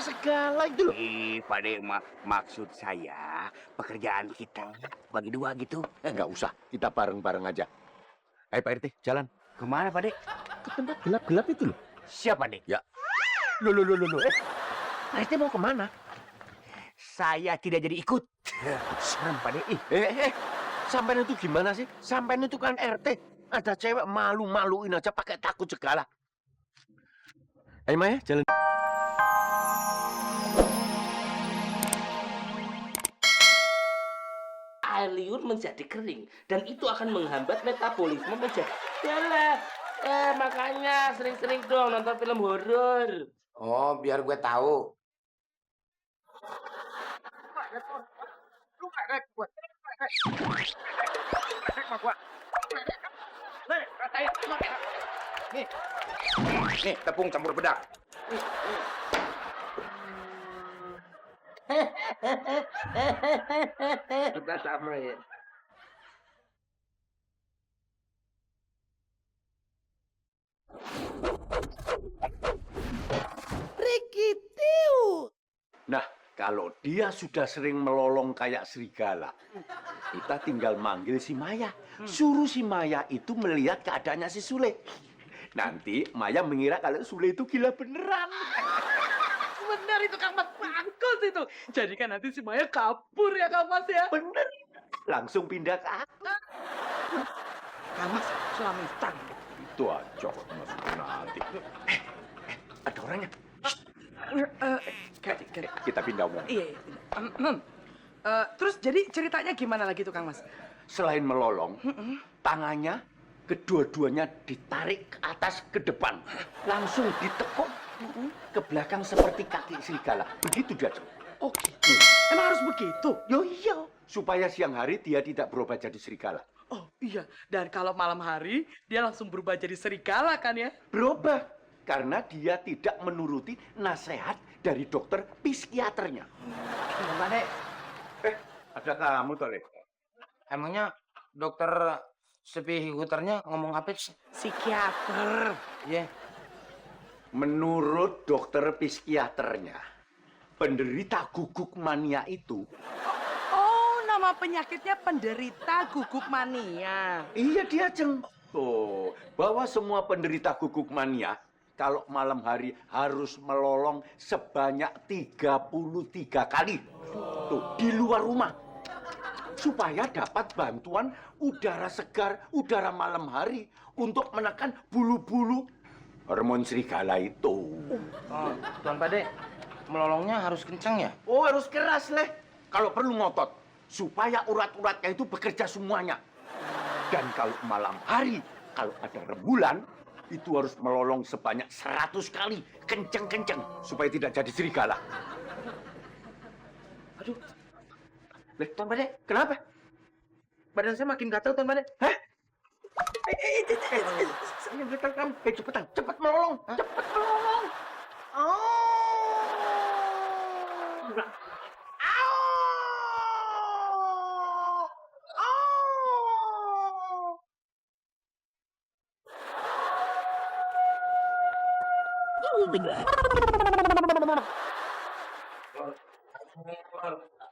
segala itu loh. Pak De, maksud saya pekerjaan kita bagi dua gitu. Nggak usah, kita bareng-bareng aja. Ayo Pak RT, jalan. Kemana Pak De? Ke tempat gelap-gelap itu loh. Siapa De? Ya. Loh. Pak RT mau kemana? Saya tidak jadi ikut. Serem Pak De. Sampean itu gimana sih? Sampean itu kan RT. Ada cewek malu-maluin aja pakai takut segala. Ayo Maya, jalan. Air liur menjadi kering dan itu akan menghambat metabolisme menjadi darah. Makanya sering-sering dong nonton film horor. Oh, biar gue tahu. Nih, tepung campur bedak. Kita sama ya. Nah, kalau dia sudah sering melolong kayak serigala, kita tinggal manggil si Maya. Suruh si Maya itu melihat keadaannya si Sule. Nanti Maya mengira kalau Sule itu gila beneran. Benar itu Kang Mas, bagus itu. Jadi kan nanti si Maya kabur ya Kang Mas ya. Bener. Langsung pindah ke aku. Kang Mas, selamitan. Itu aja masuk nanti. Ada orangnya. Kita pindah omong. Iya. Terus jadi ceritanya gimana lagi tuh Kang Mas? Selain melolong, tangannya kedua-duanya ditarik ke atas ke depan. Langsung ditekuk ke belakang seperti kaki serigala. Begitu dia. Oh gitu. Emang harus begitu? Yo iya. Supaya siang hari dia tidak berubah jadi serigala. Oh iya. Dan kalau malam hari dia langsung berubah jadi serigala kan ya? Berubah. Karena dia tidak menuruti nasihat dari dokter psikiaternya. Pak De, Ada kamu, Tole. emangnya dokter psikiaternya ngomong apa sih? Psikiater. Iya. Menurut dokter psikiaternya, penderita guguk mania itu, Oh, nama penyakitnya penderita guguk mania. iya dia Jeng. Tuh, bahwa semua penderita guguk mania kalau malam hari harus melolong sebanyak 33 kali. Tuh, di luar rumah. Supaya dapat bantuan udara segar, udara malam hari untuk menekan bulu-bulu hormon serigala itu. Oh, Tuan Pak De, melolongnya harus kencang ya? Oh, harus keras, Leh. Kalau perlu ngotot. Supaya urat-uratnya itu bekerja semuanya. Dan kalau malam hari, kalau ada rembulan, itu harus melolong sebanyak 100 kali. Kenceng-kenceng. Supaya tidak jadi serigala. Aduh. Tuan Pak De, kenapa? Badan saya makin gatal, Tuan Pak De. Hah? Cepetan kamu. Cepetan. Cepat melolong. Cepat melolong.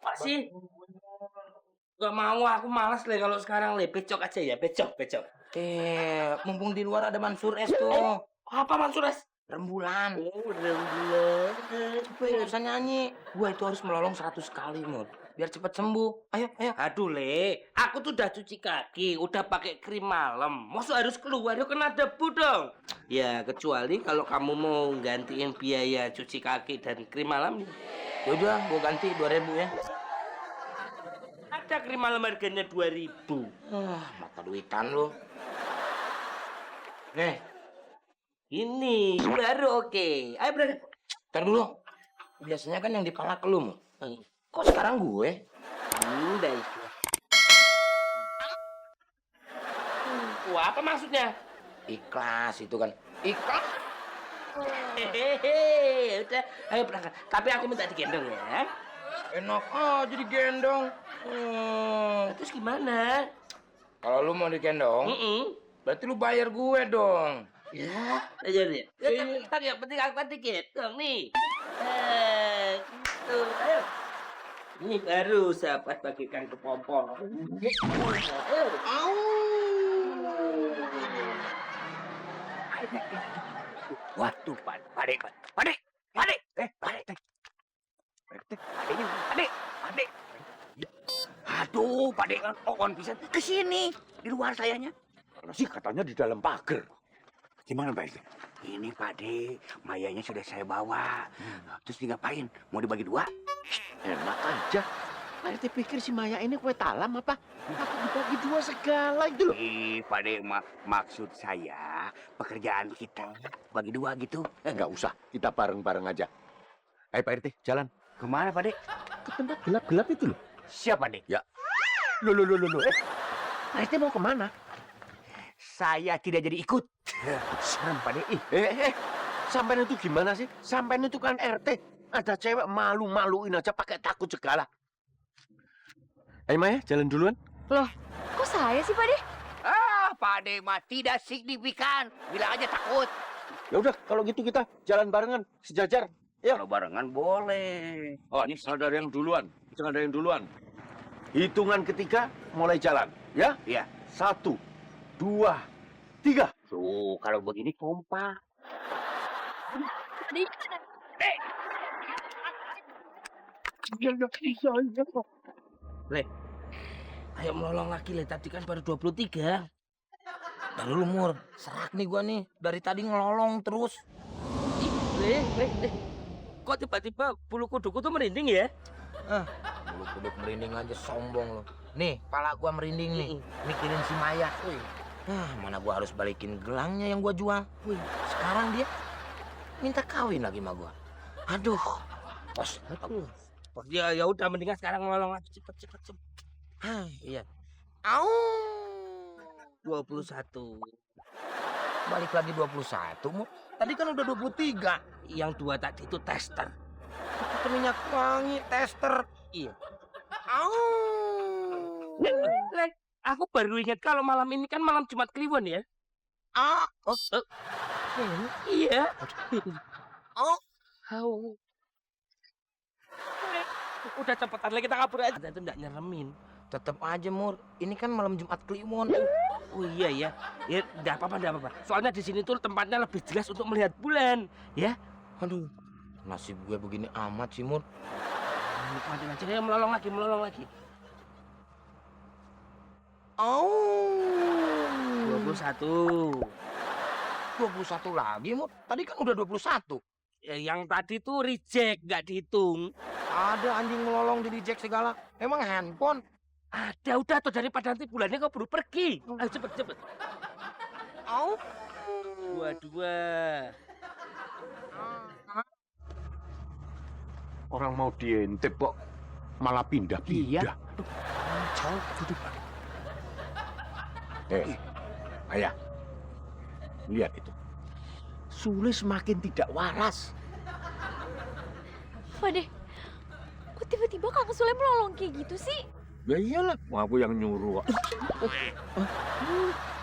Apa sih? Gak mau, aku malas Le kalau sekarang Le. Becok aja ya, becok. Mumpung di luar ada Mansur S tuh. Apa Mansur Es? Rembulan. Oh, rembulan. Nggak usah nyanyi. Gua itu harus melolong 100 kali, Mut. Biar cepet sembuh. Ayo. Aduh Le, aku tuh udah cuci kaki, udah pakai krim malam. Masa harus keluar, yuk kena debu dong. Ya, kecuali kalau kamu mau gantiin biaya cuci kaki dan krim malam. Ya udah, gua ganti 2.000 ya. Ada krim malam harganya 2.000. Mata duitan lu. Nih, Ini baru oke. Ayo berangkat. ntar dulu. Biasanya kan yang dipalak lu, Mut. Kok sekarang gue? Udah itu. Wah, apa maksudnya? Ikhlas itu kan. Ikhlas. Hehehe, udah. Ayo berangkat. Tapi aku minta digendong ya. Enak aja digendong. Terus gimana? Kalau lu mau digendong, berarti lu bayar gue dong. Ya, aja deh. Ya, yang penting aku tiket dong nih. Tuh, ayo. Ini baru sahabat bagikan kepompong. Ayo. Waduh, pade. Pade. Aduh, pade on pisan. Ke sini, di luar sayanya. Mana sih katanya di dalam pagar. Gimana, Pak RT? Ini, Pade, mayanya sudah saya bawa. Terus ngapain? Mau dibagi dua? Enak aja. Pak RT pikir si Maya ini kue talam apa? Aku dibagi dua segala itu loh. Pade, maksud saya pekerjaan kita bagi dua gitu. Nggak usah, kita bareng-bareng aja. Ayo Pak RT, jalan. Kemana, Pade? Ke tempat gelap-gelap itu loh. Siapa, Pade? Ya. Loh. Pak RT mau kemana? Saya tidak jadi ikut. Serem, Pade. Sampean itu gimana sih? Sampean itu kan RT. Ada cewek malu-maluin aja pakai takut segala. Ayo Maya, jalan duluan. Loh, kok saya sih, Pak De? Pade mah tidak signifikan. Bilang aja takut. Ya udah, kalau gitu kita jalan barengan, sejajar. Ya. Kalau barengan boleh. Oh, ini ada yang duluan. Jangan ada yang duluan. Hitungan ketiga, mulai jalan. Ya? Iya. 1, 2, 3. Tuh, kalau begini kompak. Le, ayo melolong lagi, Le. Tadi kan baru 23. Dari lu, Mur. Serak nih gua nih. Dari tadi ngelolong terus. Le. Kok tiba-tiba bulu kuduku tuh merinding ya? Bulu kuduk merinding aja, sombong lu. Nih, pala gua merinding nih. Mikirin si Maya. Mana gua harus balikin gelangnya yang gua jual. Sekarang dia minta kawin lagi sama gua. Aduh. Pos. Ya udah, mendingan sekarang melolong lagi. Cepet. Iya. Au. 21. Balik lagi 21, Mur. Tadi kan udah 23. Yang dua tadi itu tester. Itu minyak wangi, tester. Iya. Au. Le, aku baru ingat kalau malam ini kan malam Jumat Kliwon ya. Iya. Udah cepetan lagi kita kabur aja. Itu enggak nyeremin. Tetep aja, Mur. Ini kan malam Jumat Kliwon. Oh iya ya. Ya enggak apa-apa. Soalnya di sini tuh tempatnya lebih jelas untuk melihat bulan, ya. Aduh. Nasib gue begini amat sih, Mur. Nikmatin aja ya, melolong lagi. Au. 21. 21 lagi, Mur. Tadi kan udah 21. Ya, yang tadi tuh reject, nggak dihitung. Ada anjing melolong di reject segala. Emang handphone? Ada, udah tuh, daripada nanti bulannya kau buru pergi. Ayo cepet. Au. 22. Orang mau diintip kok malah pindah-pindah. Jauh, duduk. Ayah. Lihat itu. Sule semakin tidak waras. Pak De, kok tiba-tiba Kang Sule melolong kayak gitu sih? Ya iyalah, aku yang nyuruh.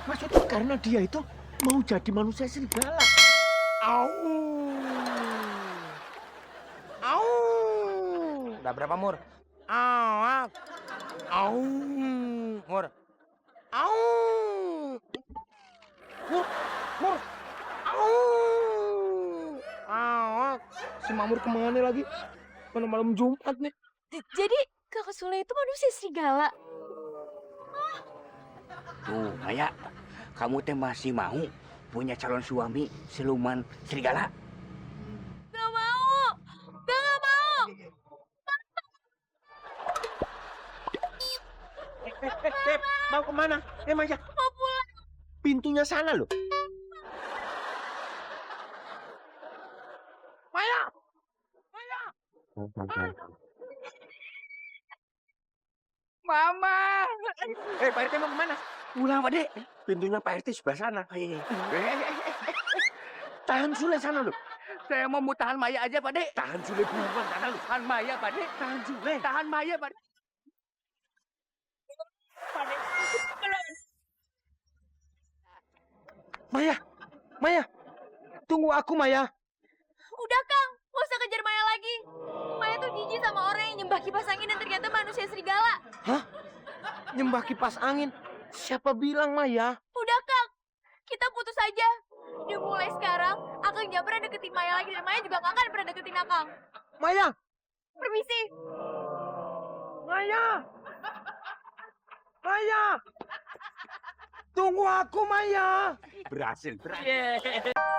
Maksudnya karena dia itu mau jadi manusia serigala. Au. Udah berapa, Mur? Au. Mur. Au. Mur. Au. Si Mamur kemana lagi? Mana malam Jumat nih? Jadi Kang Sule itu manusia serigala? Tuh, Maya, kamu teh masih mau punya calon suami siluman serigala? Gak mau! Mau kemana? Maya. Mau pulang! Pintunya sana loh. Maya! Mama. Pak RT mau kemana? Pulang, Pak De. Pintunya Pak RT sebelah sana. Tahan Sule sana loh. Saya mau tahan Maya aja, Pak De. Tahan Sule buruan sana loh. Tahan Maya, Pak De. Tahan Sule. Tahan Maya, Pak De. Maya. Tunggu aku, Maya. Udah Kang, gak usah kejar Maya lagi. Maya tuh jijik lagi sama orang yang nyembah kipas angin dan ternyata manusia serigala. Nyembah kipas angin? Siapa bilang, Maya? Udah, Kang. Kita putus aja. Dimulai sekarang, Akang jangan pernah deketin Maya lagi. Dan Maya juga gak akan pernah deketin Akang. Maya! Permisi. Maya! Maya! Tunggu aku, Maya! Berhasil. Yeah.